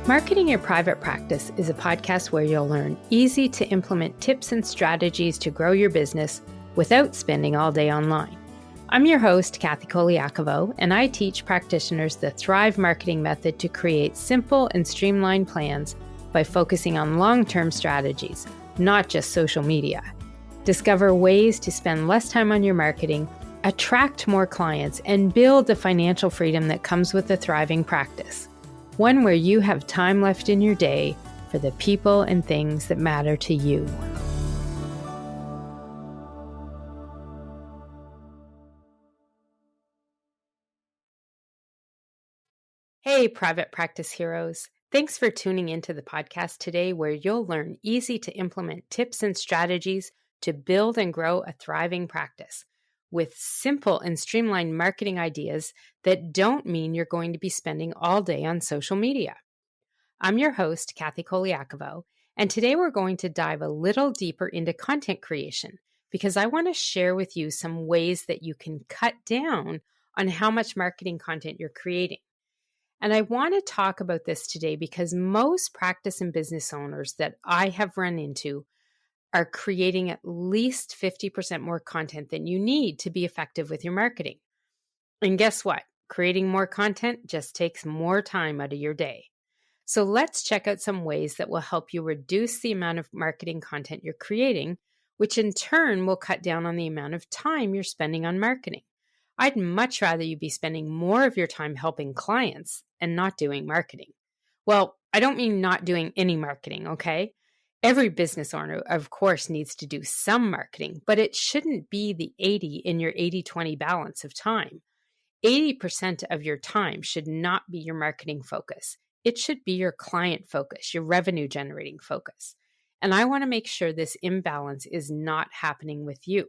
Marketing Your Private Practice is a podcast where you'll learn easy to implement tips and strategies to grow your business without spending all day online. I'm your host, Colaiacovo, and I teach practitioners the Thrive marketing method to create simple and streamlined plans by focusing on long-term strategies, not just social media. Discover ways to spend less time on your marketing, attract more clients, and build the financial freedom that comes with a thriving practice. One where you have time left in your day for the people and things that matter to you. Hey, private practice heroes. Thanks for tuning into the podcast today, where you'll learn easy to implement tips and strategies to build and grow a thriving practice with simple and streamlined marketing ideas that don't mean you're going to be spending all day on social media. I'm your host, Colaiacovo, and today we're going to dive a little deeper into content creation because I want to share with you some ways that you can cut down on how much marketing content you're creating. And I want to talk about this today because most practice and business owners that I have run into are creating at least 50% more content than you need to be effective with your marketing. And guess what? Creating more content just takes more time out of your day. So let's check out some ways that will help you reduce the amount of marketing content you're creating, which in turn will cut down on the amount of time you're spending on marketing. I'd much rather you be spending more of your time helping clients and not doing marketing. Well, I don't mean not doing any marketing, okay? Every business owner, of course, needs to do some marketing, but it shouldn't be the 80 in your 80-20 balance of time. 80% of your time should not be your marketing focus. It should be your client focus, your revenue generating focus. And I want to make sure this imbalance is not happening with you.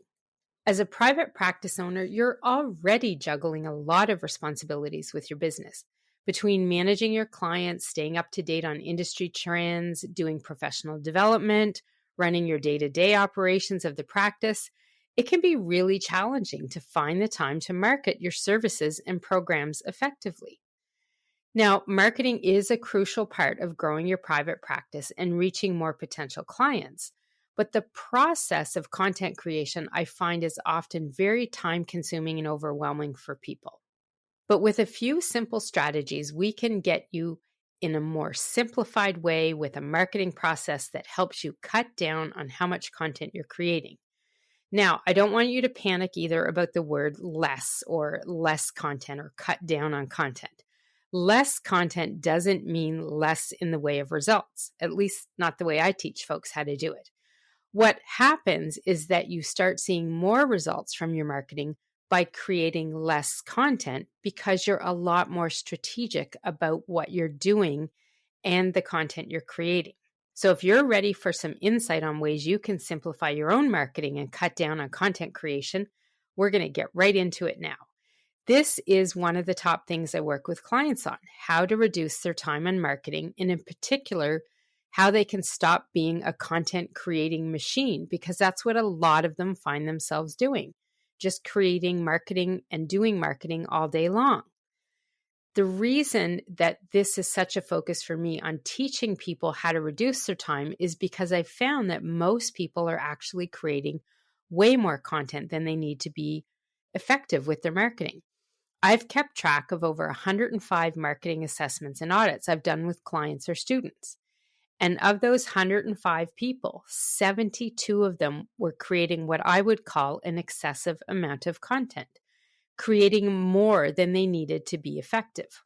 As a private practice owner, you're already juggling a lot of responsibilities with your business. Between managing your clients, staying up to date on industry trends, doing professional development, running your day-to-day operations of the practice, it can be really challenging to find the time to market your services and programs effectively. Now, marketing is a crucial part of growing your private practice and reaching more potential clients. But the process of content creation, I find, is often very time-consuming and overwhelming for people. But with a few simple strategies, we can get you in a more simplified way with a marketing process that helps you cut down on how much content you're creating. Now, I don't want you to panic either about the word less or less content or cut down on content. Less content doesn't mean less in the way of results, at least not the way I teach folks how to do it. What happens is that you start seeing more results from your marketing by creating less content because you're a lot more strategic about what you're doing and the content you're creating. So if you're ready for some insight on ways you can simplify your own marketing and cut down on content creation, we're going to get right into it now. This is one of the top things I work with clients on, how to reduce their time on marketing, and in particular, how they can stop being a content creating machine, because that's what a lot of them find themselves doing, just creating marketing and doing marketing all day long. The reason that this is such a focus for me on teaching people how to reduce their time is because I've found that most people are actually creating way more content than they need to be effective with their marketing. I've kept track of over 105 marketing assessments and audits I've done with clients or students. And of those 105 people, 72 of them were creating what I would call an excessive amount of content, creating more than they needed to be effective.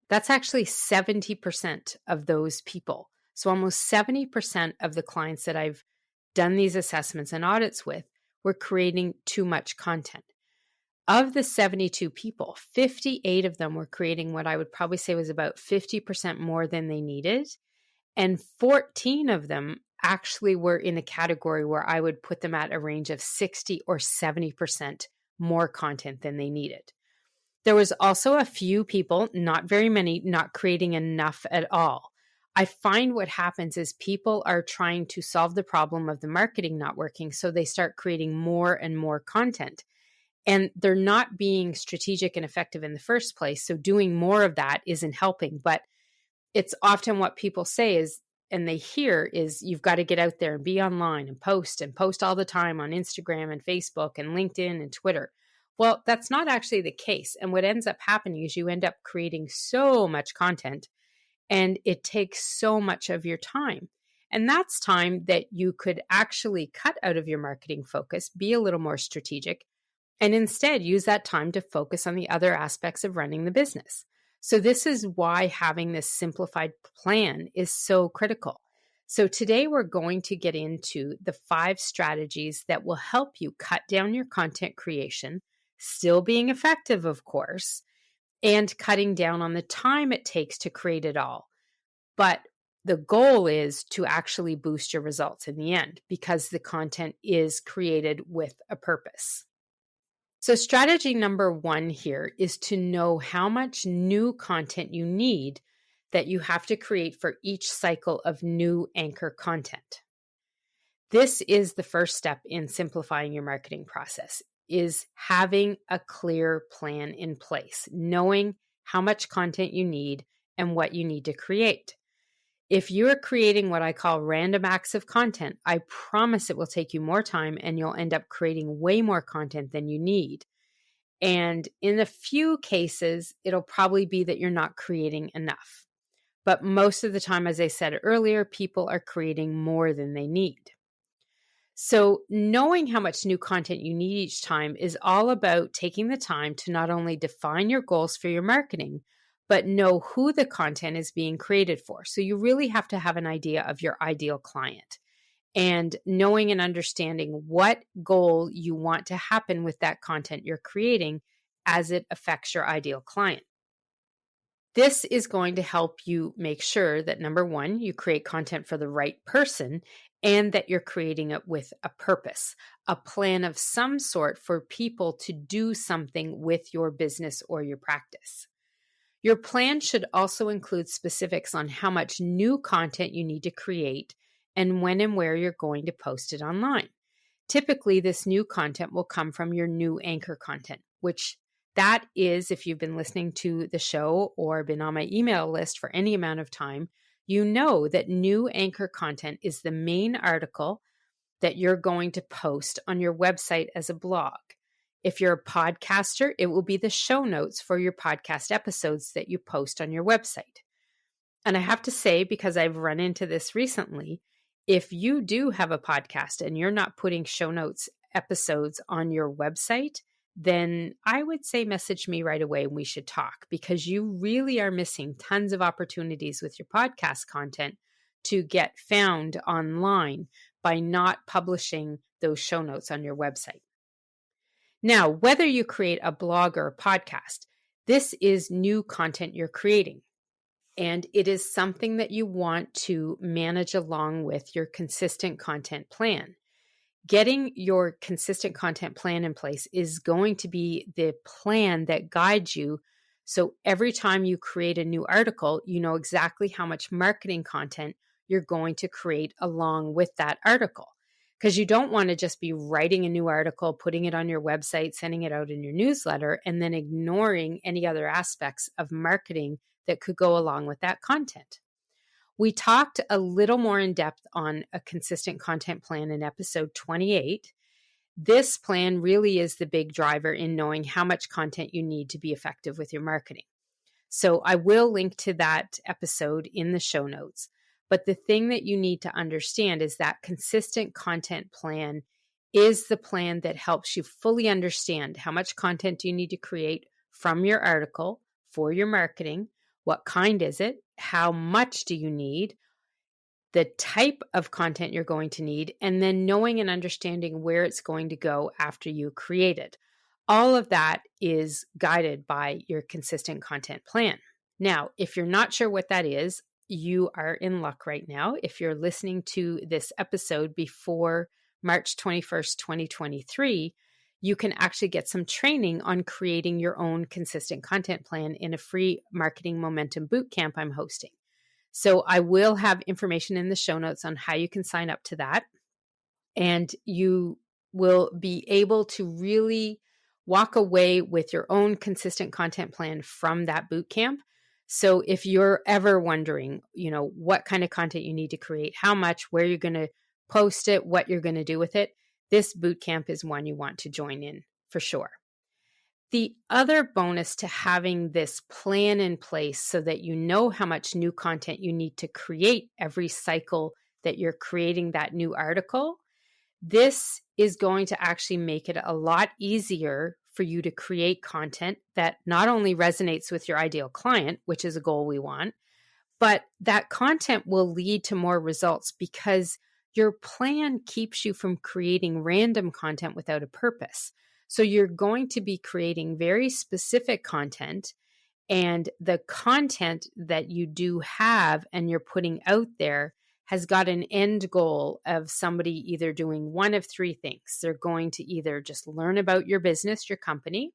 That's actually 70% of those people. So almost 70% of the clients that I've done these assessments and audits with were creating too much content. Of the 72 people, 58 of them were creating what I would probably say was about 50% more than they needed. And 14 of them actually were in a category where I would put them at a range of 60 or 70% more content than they needed. There was also a few people, not very many, not creating enough at all. I find what happens is people are trying to solve the problem of the marketing not working, so they start creating more and more content. And they're not being strategic and effective in the first place, so doing more of that isn't helping. But It's often what people say is, and they hear is, you've got to get out there and be online and post all the time on Instagram and Facebook and LinkedIn and Twitter. Well, that's not actually the case. And what ends up happening is you end up creating so much content and it takes so much of your time. And that's time that you could actually cut out of your marketing focus, be a little more strategic, and instead use that time to focus on the other aspects of running the business. So this is why having this simplified plan is so critical. So today we're going to get into the 5 strategies that will help you cut down your content creation, still being effective, of course, and cutting down on the time it takes to create it all. But the goal is to actually boost your results in the end because the content is created with a purpose. So strategy number 1 here is to know how much new content you need that you have to create for each cycle of new anchor content. This is the first step in simplifying your marketing process, is having a clear plan in place, knowing how much content you need and what you need to create. If you're creating what I call random acts of content, I promise it will take you more time and you'll end up creating way more content than you need. And in a few cases, it'll probably be that you're not creating enough. But most of the time, as I said earlier, people are creating more than they need. So knowing how much new content you need each time is all about taking the time to not only define your goals for your marketing, but know who the content is being created for. So you really have to have an idea of your ideal client and knowing and understanding what goal you want to happen with that content you're creating as it affects your ideal client. This is going to help you make sure that, number 1, you create content for the right person and that you're creating it with a purpose, a plan of some sort for people to do something with your business or your practice. Your plan should also include specifics on how much new content you need to create and when and where you're going to post it online. Typically, this new content will come from your new anchor content, which that is, if you've been listening to the show or been on my email list for any amount of time, you know that new anchor content is the main article that you're going to post on your website as a blog. If you're a podcaster, it will be the show notes for your podcast episodes that you post on your website. And I have to say, because I've run into this recently, if you do have a podcast and you're not putting show notes episodes on your website, then I would say message me right away and we should talk, because you really are missing tons of opportunities with your podcast content to get found online by not publishing those show notes on your website. Now, whether you create a blog or a podcast, this is new content you're creating. And it is something that you want to manage along with your consistent content plan. Getting your consistent content plan in place is going to be the plan that guides you. So every time you create a new article, you know exactly how much marketing content you're going to create along with that article. Because you don't want to just be writing a new article, putting it on your website, sending it out in your newsletter, and then ignoring any other aspects of marketing that could go along with that content. We talked a little more in depth on a consistent content plan in episode 28. This plan really is the big driver in knowing how much content you need to be effective with your marketing. So I will link to that episode in the show notes. But the thing that you need to understand is that consistent content plan is the plan that helps you fully understand how much content you need to create from your article for your marketing. What kind is it? How much do you need? The type of content you're going to need, and then knowing and understanding where it's going to go after you create it. All of that is guided by your consistent content plan. Now, if you're not sure what that is, you are in luck right now. If you're listening to this episode before March 21st, 2023, you can actually get some training on creating your own consistent content plan in a free marketing momentum bootcamp I'm hosting. So I will have information in the show notes on how you can sign up to that. And you will be able to really walk away with your own consistent content plan from that bootcamp So if you're ever wondering, what kind of content you need to create, how much, where you're going to post it, what you're going to do with it, this bootcamp is one you want to join in for sure. The other bonus to having this plan in place so that you know how much new content you need to create every cycle that you're creating that new article, this is going to actually make it a lot easier for you to create content that not only resonates with your ideal client, which is a goal we want, but that content will lead to more results because your plan keeps you from creating random content without a purpose. So you're going to be creating very specific content, and the content that you do have and you're putting out there has got an end goal of somebody either doing one of three things. They're going to either just learn about your business, your company,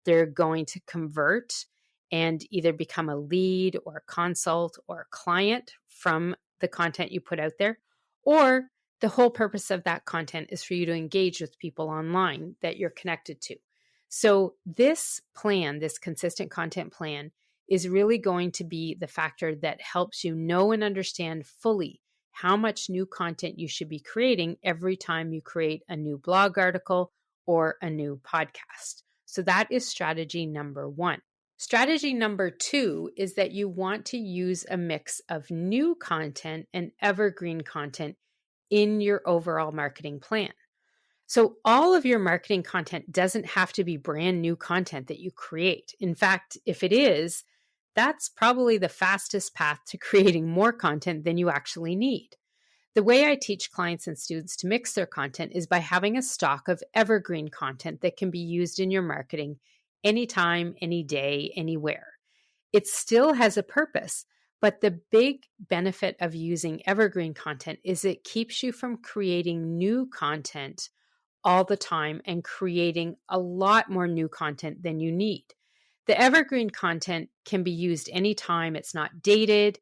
they're going to convert and either become a lead or a consult or a client from the content you put out there, or the whole purpose of that content is for you to engage with people online that you're connected to. So this plan, this consistent content plan, is really going to be the factor that helps you know and understand fully how much new content you should be creating every time you create a new blog article or a new podcast. So that is strategy number one. Strategy number two is that you want to use a mix of new content and evergreen content in your overall marketing plan. So all of your marketing content doesn't have to be brand new content that you create. In fact, if it is, that's probably the fastest path to creating more content than you actually need. The way I teach clients and students to mix their content is by having a stock of evergreen content that can be used in your marketing anytime, any day, anywhere. It still has a purpose, but the big benefit of using evergreen content is it keeps you from creating new content all the time and creating a lot more new content than you need. The evergreen content can be used anytime. It's not dated.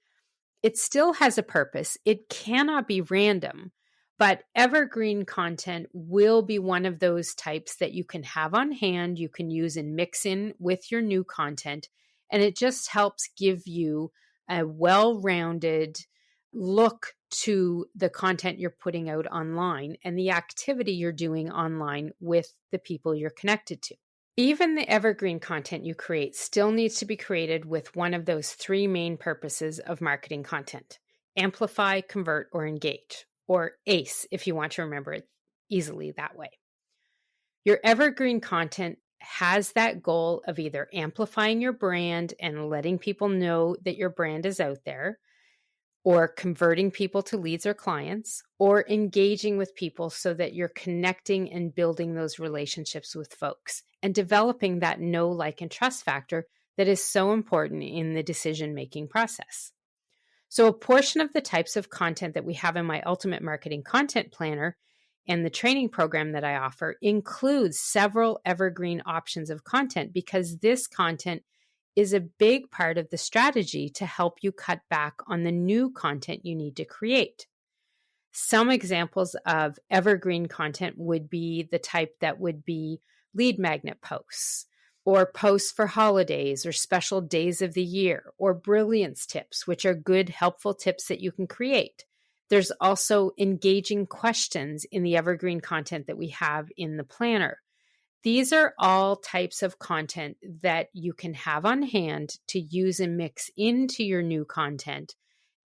It still has a purpose. It cannot be random, but evergreen content will be one of those types that you can have on hand, you can use and mix in with your new content, and it just helps give you a well-rounded look to the content you're putting out online and the activity you're doing online with the people you're connected to. Even the evergreen content you create still needs to be created with one of those three main purposes of marketing content: amplify, convert, or engage, or ACE if you want to remember it easily that way. Your evergreen content has that goal of either amplifying your brand and letting people know that your brand is out there, or converting people to leads or clients, or engaging with people so that you're connecting and building those relationships with folks and developing that know, like, and trust factor that is so important in the decision-making process. So a portion of the types of content that we have in my Ultimate Marketing Content Planner and the training program that I offer includes several evergreen options of content, because this content is a big part of the strategy to help you cut back on the new content you need to create. Some examples of evergreen content would be the type that would be lead magnet posts, or posts for holidays or special days of the year, or brilliance tips, which are good, helpful tips that you can create. There's also engaging questions in the evergreen content that we have in the planner. These are all types of content that you can have on hand to use and mix into your new content,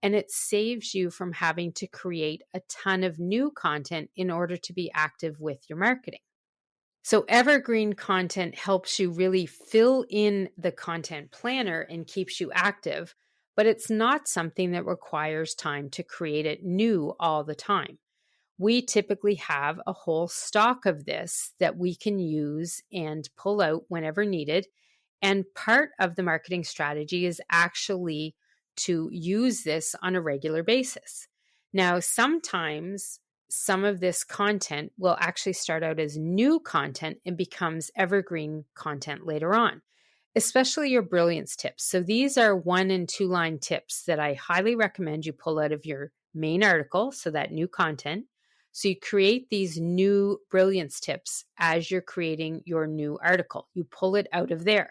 and it saves you from having to create a ton of new content in order to be active with your marketing. So evergreen content helps you really fill in the content planner and keeps you active, but it's not something that requires time to create it new all the time. We typically have a whole stock of this that we can use and pull out whenever needed. And part of the marketing strategy is actually to use this on a regular basis. Now, sometimes some of this content will actually start out as new content and becomes evergreen content later on, especially your brilliance tips. So these are 1 and 2 line tips that I highly recommend you pull out of your main article, so that new content. So you create these new brilliance tips as you're creating your new article. You pull it out of there.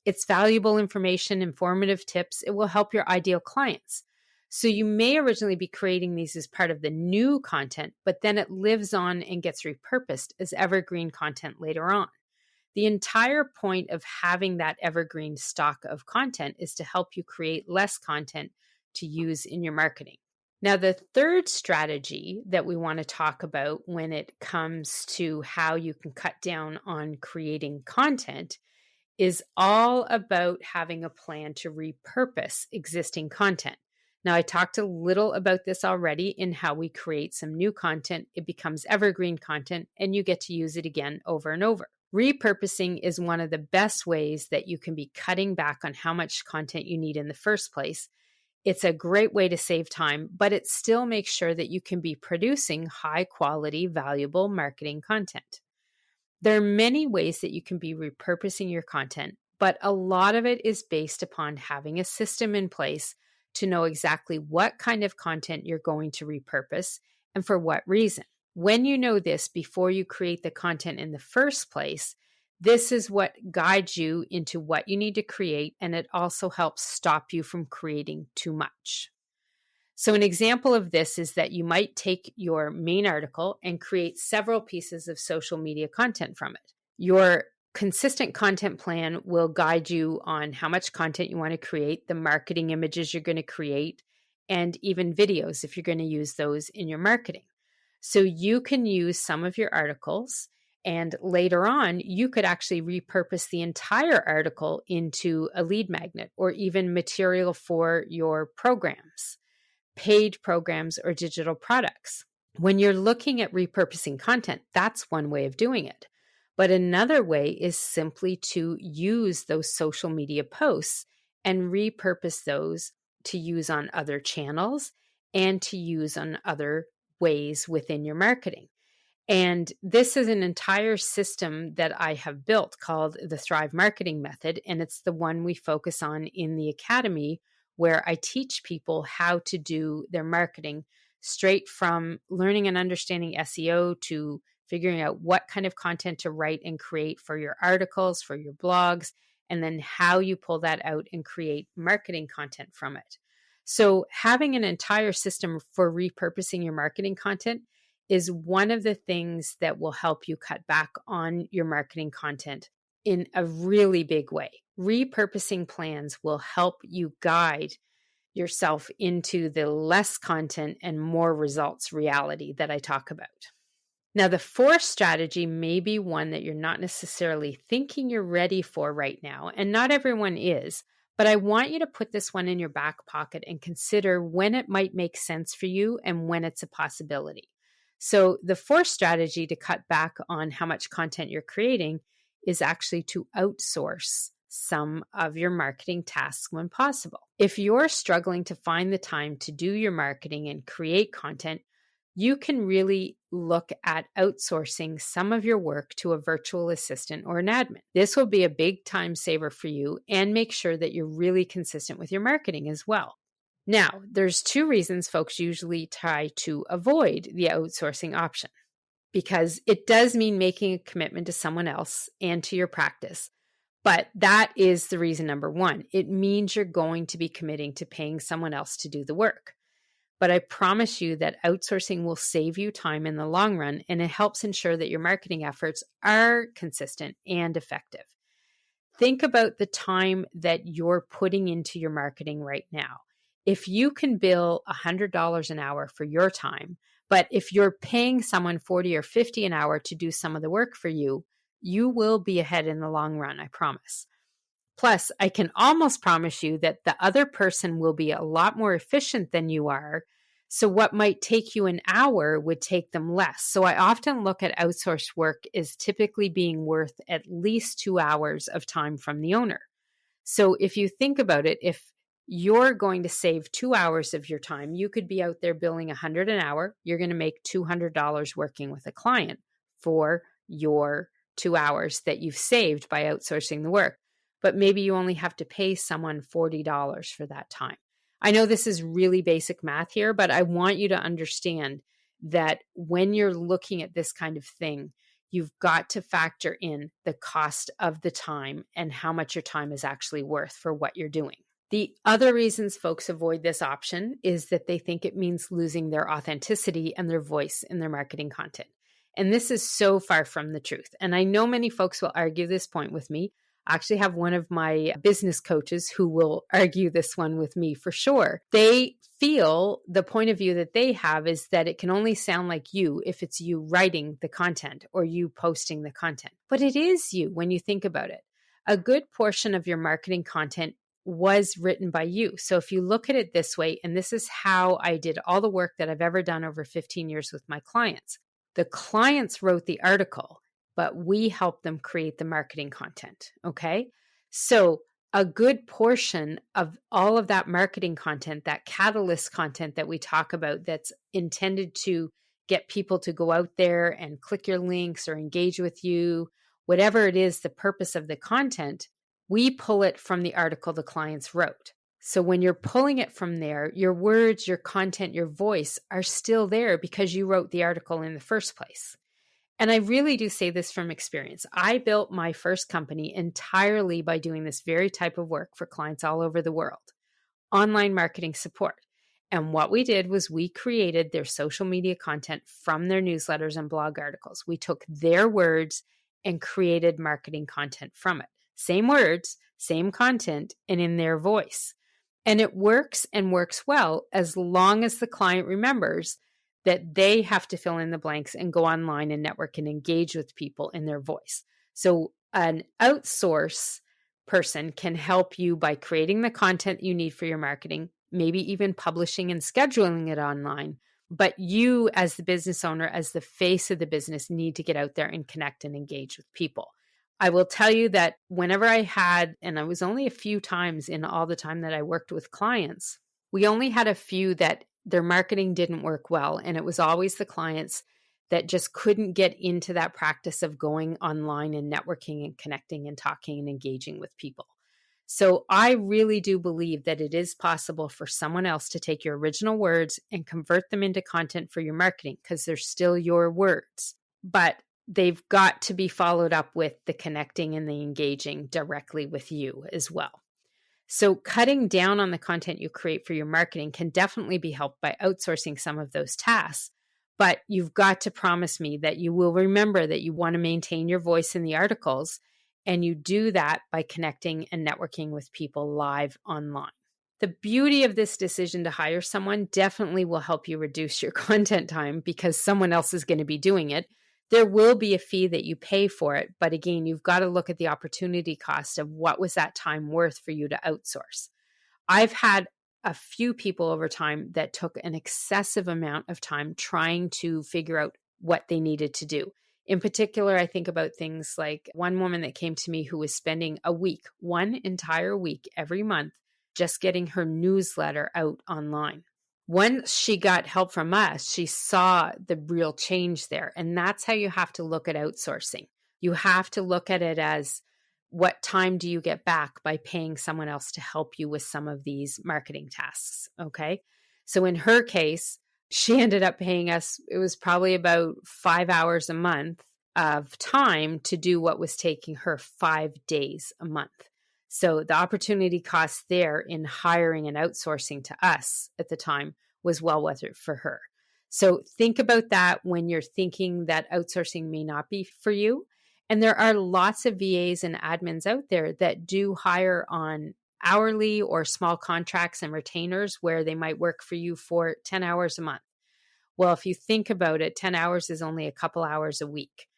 It's valuable information, informative tips. It will help your ideal clients. So you may originally be creating these as part of the new content, but then it lives on and gets repurposed as evergreen content later on. The entire point of having that evergreen stock of content is to help you create less content to use in your marketing. Now, the third strategy that we want to talk about when it comes to how you can cut down on creating content is all about having a plan to repurpose existing content. Now, I talked a little about this already in how we create some new content. It becomes evergreen content and you get to use it again over and over. Repurposing is one of the best ways that you can be cutting back on how much content you need in the first place. It's a great way to save time, but it still makes sure that you can be producing high quality, valuable marketing content. There are many ways that you can be repurposing your content, but a lot of it is based upon having a system in place to know exactly what kind of content you're going to repurpose and for what reason. When you know this before you create the content in the first place, this is what guides you into what you need to create, and it also helps stop you from creating too much. So an example of this is that you might take your main article and create several pieces of social media content from it. Your consistent content plan will guide you on how much content you want to create, the marketing images you're going to create, and even videos if you're going to use those in your marketing. So you can use some of your articles, and later on, you could actually repurpose the entire article into a lead magnet or even material for your programs, paid programs, or digital products. When you're looking at repurposing content, that's one way of doing it. But another way is simply to use those social media posts and repurpose those to use on other channels and to use on other ways within your marketing. And this is an entire system that I have built called the Thrive Marketing Method. And it's the one we focus on in the Academy, where I teach people how to do their marketing straight from learning and understanding SEO to figuring out what kind of content to write and create for your articles, for your blogs, and then how you pull that out and create marketing content from it. So having an entire system for repurposing your marketing content is one of the things that will help you cut back on your marketing content in a really big way. Repurposing plans will help you guide yourself into the less content and more results reality that I talk about. Now, the fourth strategy may be one that you're not necessarily thinking you're ready for right now, and not everyone is, but I want you to put this one in your back pocket and consider when it might make sense for you and when it's a possibility. So the fourth strategy to cut back on how much content you're creating is actually to outsource some of your marketing tasks when possible. If you're struggling to find the time to do your marketing and create content, you can really look at outsourcing some of your work to a virtual assistant or an admin. This will be a big time saver for you and make sure that you're really consistent with your marketing as well. Now, there's two reasons folks usually try to avoid the outsourcing option, because it does mean making a commitment to someone else and to your practice. But that is the reason number one. It means you're going to be committing to paying someone else to do the work. But I promise you that outsourcing will save you time in the long run, and it helps ensure that your marketing efforts are consistent and effective. Think about the time that you're putting into your marketing right now. If you can bill $100 an hour for your time, but if you're paying someone $40 or $50 an hour to do some of the work for you, you will be ahead in the long run, I promise. Plus, I can almost promise you that the other person will be a lot more efficient than you are. So what might take you an hour would take them less. So I often look at outsourced work as typically being worth at least 2 hours of time from the owner. So if you think about it, if you're going to save 2 hours of your time, you could be out there billing $100 an hour. You're going to make $200 working with a client for your 2 hours that you've saved by outsourcing the work. But maybe you only have to pay someone $40 for that time. I know this is really basic math here, but I want you to understand that when you're looking at this kind of thing, you've got to factor in the cost of the time and how much your time is actually worth for what you're doing. The other reasons folks avoid this option is that they think it means losing their authenticity and their voice in their marketing content. And this is so far from the truth. And I know many folks will argue this point with me. I actually have one of my business coaches who will argue this one with me for sure. They feel the point of view that they have is that it can only sound like you if it's you writing the content or you posting the content. But it is you when you think about it. A good portion of your marketing content was written by you. So if you look at it this way, and this is how I did all the work that I've ever done over 15 years with my clients. The clients wrote the article, but we helped them create the marketing content, okay? So a good portion of all of that marketing content, that catalyst content that we talk about that's intended to get people to go out there and click your links or engage with you, whatever it is, the purpose of the content, we pull it from the article the clients wrote. So when you're pulling it from there, your words, your content, your voice are still there because you wrote the article in the first place. And I really do say this from experience. I built my first company entirely by doing this very type of work for clients all over the world, online marketing support. And what we did was we created their social media content from their newsletters and blog articles. We took their words and created marketing content from it. Same words, same content, and in their voice. And it works and works well as long as the client remembers that they have to fill in the blanks and go online and network and engage with people in their voice. So an outsource person can help you by creating the content you need for your marketing, maybe even publishing and scheduling it online. But you as the business owner, as the face of the business, need to get out there and connect and engage with people. I will tell you that whenever I had, and I was only a few times in all the time that I worked with clients, we only had a few that their marketing didn't work well. And it was always the clients that just couldn't get into that practice of going online and networking and connecting and talking and engaging with people. So I really do believe that it is possible for someone else to take your original words and convert them into content for your marketing because they're still your words. But they've got to be followed up with the connecting and the engaging directly with you as well. So cutting down on the content you create for your marketing can definitely be helped by outsourcing some of those tasks. But you've got to promise me that you will remember that you want to maintain your voice in the articles, and you do that by connecting and networking with people live online. The beauty of this decision to hire someone definitely will help you reduce your content time because someone else is going to be doing it. There will be a fee that you pay for it, but again, you've got to look at the opportunity cost of what was that time worth for you to outsource. I've had a few people over time that took an excessive amount of time trying to figure out what they needed to do. In particular, I think about things like one woman that came to me who was spending a week, one entire week every month, just getting her newsletter out online. Once she got help from us, she saw the real change there. And that's how you have to look at outsourcing. You have to look at it as what time do you get back by paying someone else to help you with some of these marketing tasks, okay? So in her case, she ended up paying us, it was probably about 5 hours a month of time to do what was taking her 5 days a month. So the opportunity cost there in hiring and outsourcing to us at the time was well worth it for her. So think about that when you're thinking that outsourcing may not be for you. And there are lots of VAs and admins out there that do hire on hourly or small contracts and retainers where they might work for you for 10 hours a month. Well, if you think about it, 10 hours is only a couple hours a week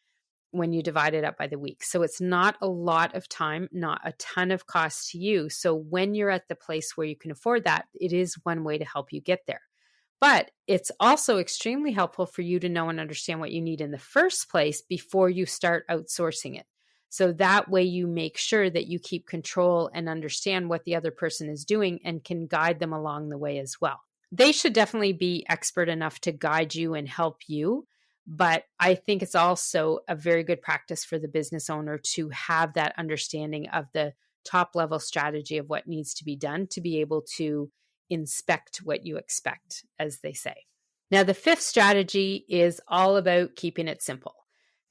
when you divide it up by the week. So it's not a lot of time, not a ton of cost to you. So when you're at the place where you can afford that, it is one way to help you get there. But it's also extremely helpful for you to know and understand what you need in the first place before you start outsourcing it. So that way you make sure that you keep control and understand what the other person is doing and can guide them along the way as well. They should definitely be expert enough to guide you and help you. But I think it's also a very good practice for the business owner to have that understanding of the top level strategy of what needs to be done to be able to inspect what you expect, as they say. Now, the fifth strategy is all about keeping it simple.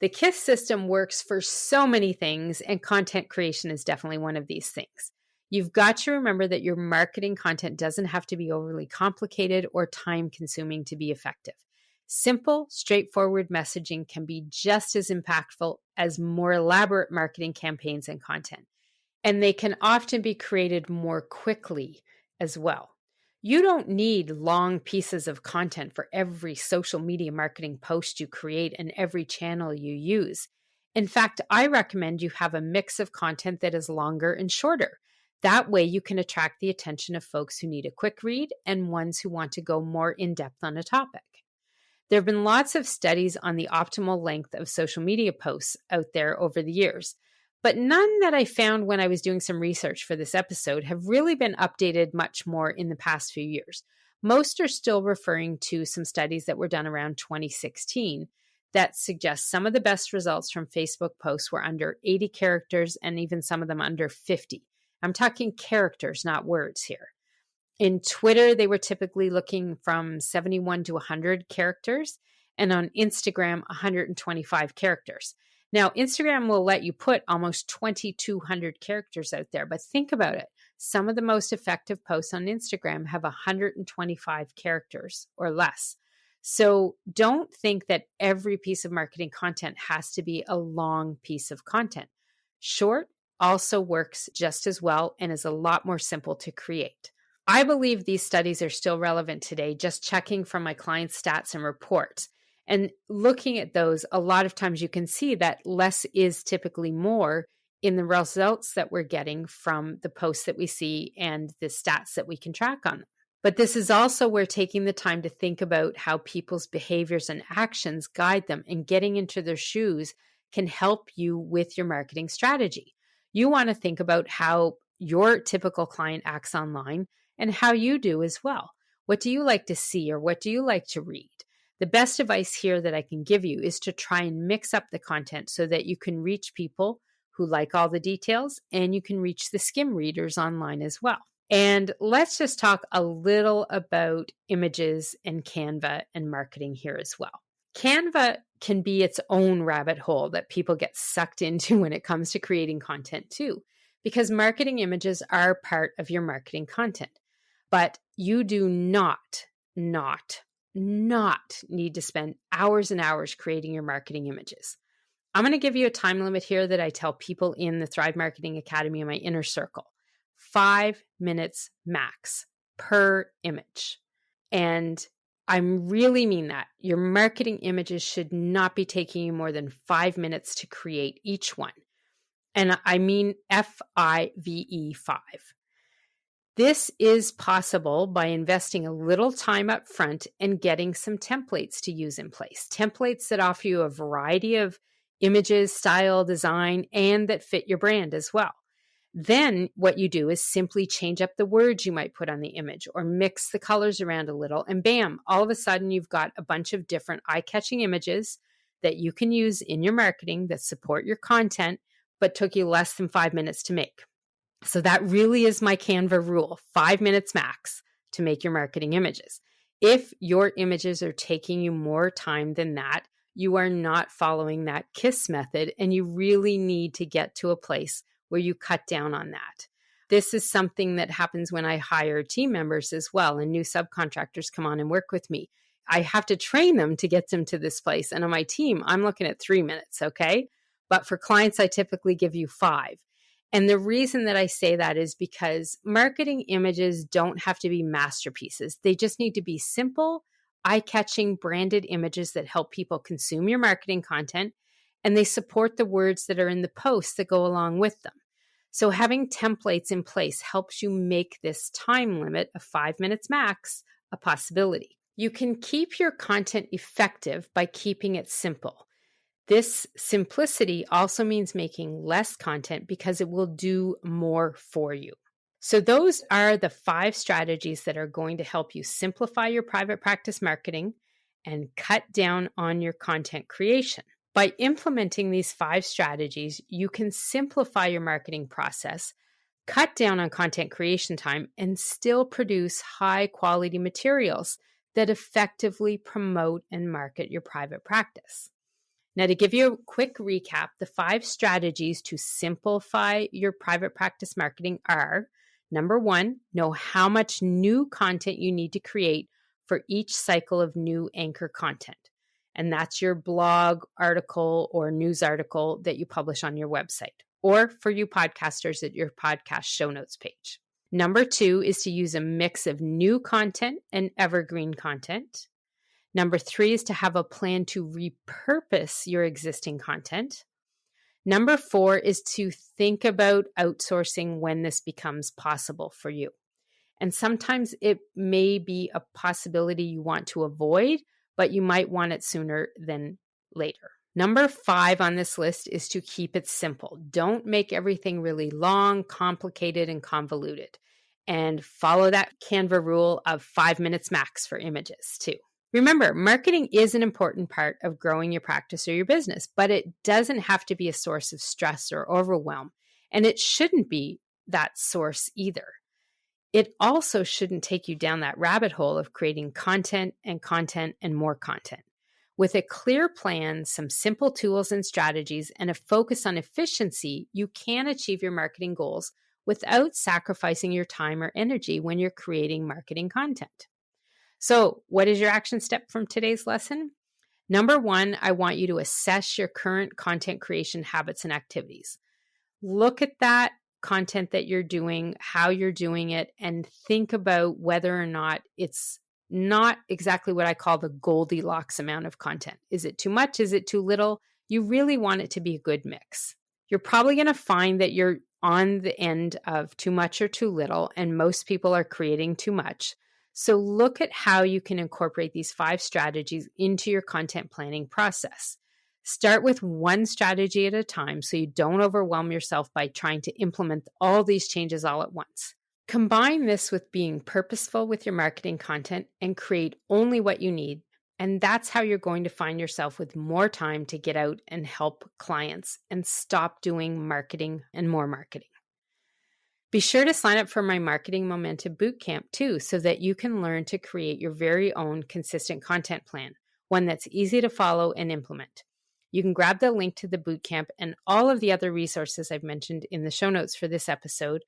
The KISS system works for so many things, and content creation is definitely one of these things. You've got to remember that your marketing content doesn't have to be overly complicated or time-consuming to be effective. Simple, straightforward messaging can be just as impactful as more elaborate marketing campaigns and content, and they can often be created more quickly as well. You don't need long pieces of content for every social media marketing post you create and every channel you use. In fact, I recommend you have a mix of content that is longer and shorter. That way, you can attract the attention of folks who need a quick read and ones who want to go more in depth on a topic. There have been lots of studies on the optimal length of social media posts out there over the years, but none that I found when I was doing some research for this episode have really been updated much more in the past few years. Most are still referring to some studies that were done around 2016 that suggest some of the best results from Facebook posts were under 80 characters and even some of them under 50. I'm talking characters, not words here. In Twitter, they were typically looking from 71 to 100 characters, and on Instagram, 125 characters. Now, Instagram will let you put almost 2,200 characters out there, but think about it. Some of the most effective posts on Instagram have 125 characters or less. So don't think that every piece of marketing content has to be a long piece of content. Short also works just as well and is a lot more simple to create. I believe these studies are still relevant today, just checking from my clients' stats and reports. And looking at those, a lot of times you can see that less is typically more in the results that we're getting from the posts that we see and the stats that we can track on them. But this is also where taking the time to think about how people's behaviors and actions guide them and getting into their shoes can help you with your marketing strategy. You want to think about how your typical client acts online and how you do as well. What do you like to see or what do you like to read? The best advice here that I can give you is to try and mix up the content so that you can reach people who like all the details and you can reach the skim readers online as well. And let's just talk a little about images and Canva and marketing here as well. Canva can be its own rabbit hole that people get sucked into when it comes to creating content too, because marketing images are part of your marketing content. But you do not need to spend hours and hours creating your marketing images. I'm going to give you a time limit here that I tell people in the Thrive Marketing Academy in my inner circle. 5 minutes max per image. And I really mean that. Your marketing images should not be taking you more than 5 minutes to create each one. And I mean FIVE, 5. This is possible by investing a little time up front and getting some templates to use in place. Templates that offer you a variety of images, style, design, and that fit your brand as well. Then what you do is simply change up the words you might put on the image or mix the colors around a little, and bam, all of a sudden you've got a bunch of different eye-catching images that you can use in your marketing that support your content, but took you less than 5 minutes to make. So that really is my Canva rule, 5 minutes max to make your marketing images. If your images are taking you more time than that, you are not following that KISS method, and you really need to get to a place where you cut down on that. This is something that happens when I hire team members as well, and new subcontractors come on and work with me. I have to train them to get them to this place. And on my team, I'm looking at 3 minutes, okay? But for clients, I typically give you 5. And the reason that I say that is because marketing images don't have to be masterpieces. They just need to be simple, eye-catching, branded images that help people consume your marketing content, and they support the words that are in the posts that go along with them. So having templates in place helps you make this time limit of 5 minutes max a possibility. You can keep your content effective by keeping it simple. This simplicity also means making less content because it will do more for you. So those are the 5 strategies that are going to help you simplify your private practice marketing and cut down on your content creation. By implementing these 5 strategies, you can simplify your marketing process, cut down on content creation time, and still produce high-quality materials that effectively promote and market your private practice. Now, to give you a quick recap, the 5 strategies to simplify your private practice marketing are: number 1, know how much new content you need to create for each cycle of new anchor content. And that's your blog article or news article that you publish on your website, or for you podcasters at your podcast show notes page. Number 2 is to use a mix of new content and evergreen content. Number 3 is to have a plan to repurpose your existing content. Number 4 is to think about outsourcing when this becomes possible for you. And sometimes it may be a possibility you want to avoid, but you might want it sooner than later. Number 5 on this list is to keep it simple. Don't make everything really long, complicated, and convoluted. And follow that Canva rule of 5 minutes max for images too. Remember, marketing is an important part of growing your practice or your business, but it doesn't have to be a source of stress or overwhelm. And it shouldn't be that source either. It also shouldn't take you down that rabbit hole of creating content and more content. With a clear plan, some simple tools and strategies, and a focus on efficiency, you can achieve your marketing goals without sacrificing your time or energy when you're creating marketing content. So, what is your action step from today's lesson? Number 1, I want you to assess your current content creation habits and activities. Look at that content that you're doing, how you're doing it, and think about whether or not it's not exactly what I call the Goldilocks amount of content. Is it too much? Is it too little? You really want it to be a good mix. You're probably going to find that you're on the end of too much or too little, and most people are creating too much. So look at how you can incorporate these 5 strategies into your content planning process. Start with one strategy at a time so you don't overwhelm yourself by trying to implement all these changes all at once. Combine this with being purposeful with your marketing content and create only what you need. And that's how you're going to find yourself with more time to get out and help clients and stop doing marketing and more marketing. Be sure to sign up for my Marketing Momentum Bootcamp too, so that you can learn to create your very own consistent content plan, one that's easy to follow and implement. You can grab the link to the bootcamp and all of the other resources I've mentioned in the show notes for this episode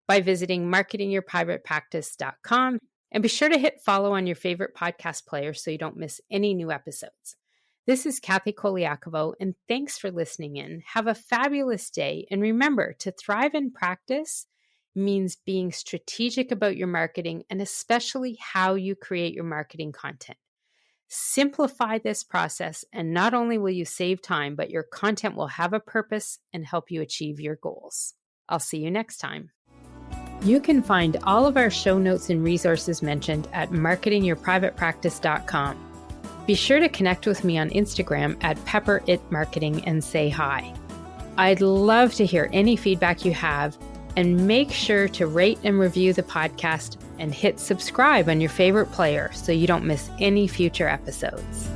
by visiting marketingyourprivatepractice.com, and be sure to hit follow on your favorite podcast player so you don't miss any new episodes. This is Kathy Colaiacovo, and thanks for listening in. Have a fabulous day, and remember, to thrive in practice means being strategic about your marketing and especially how you create your marketing content. Simplify this process, and not only will you save time, but your content will have a purpose and help you achieve your goals. I'll see you next time. You can find all of our show notes and resources mentioned at marketingyourprivatepractice.com. Be sure to connect with me on Instagram at pepperitmarketing and say hi. I'd love to hear any feedback you have, and make sure to rate and review the podcast and hit subscribe on your favorite player so you don't miss any future episodes.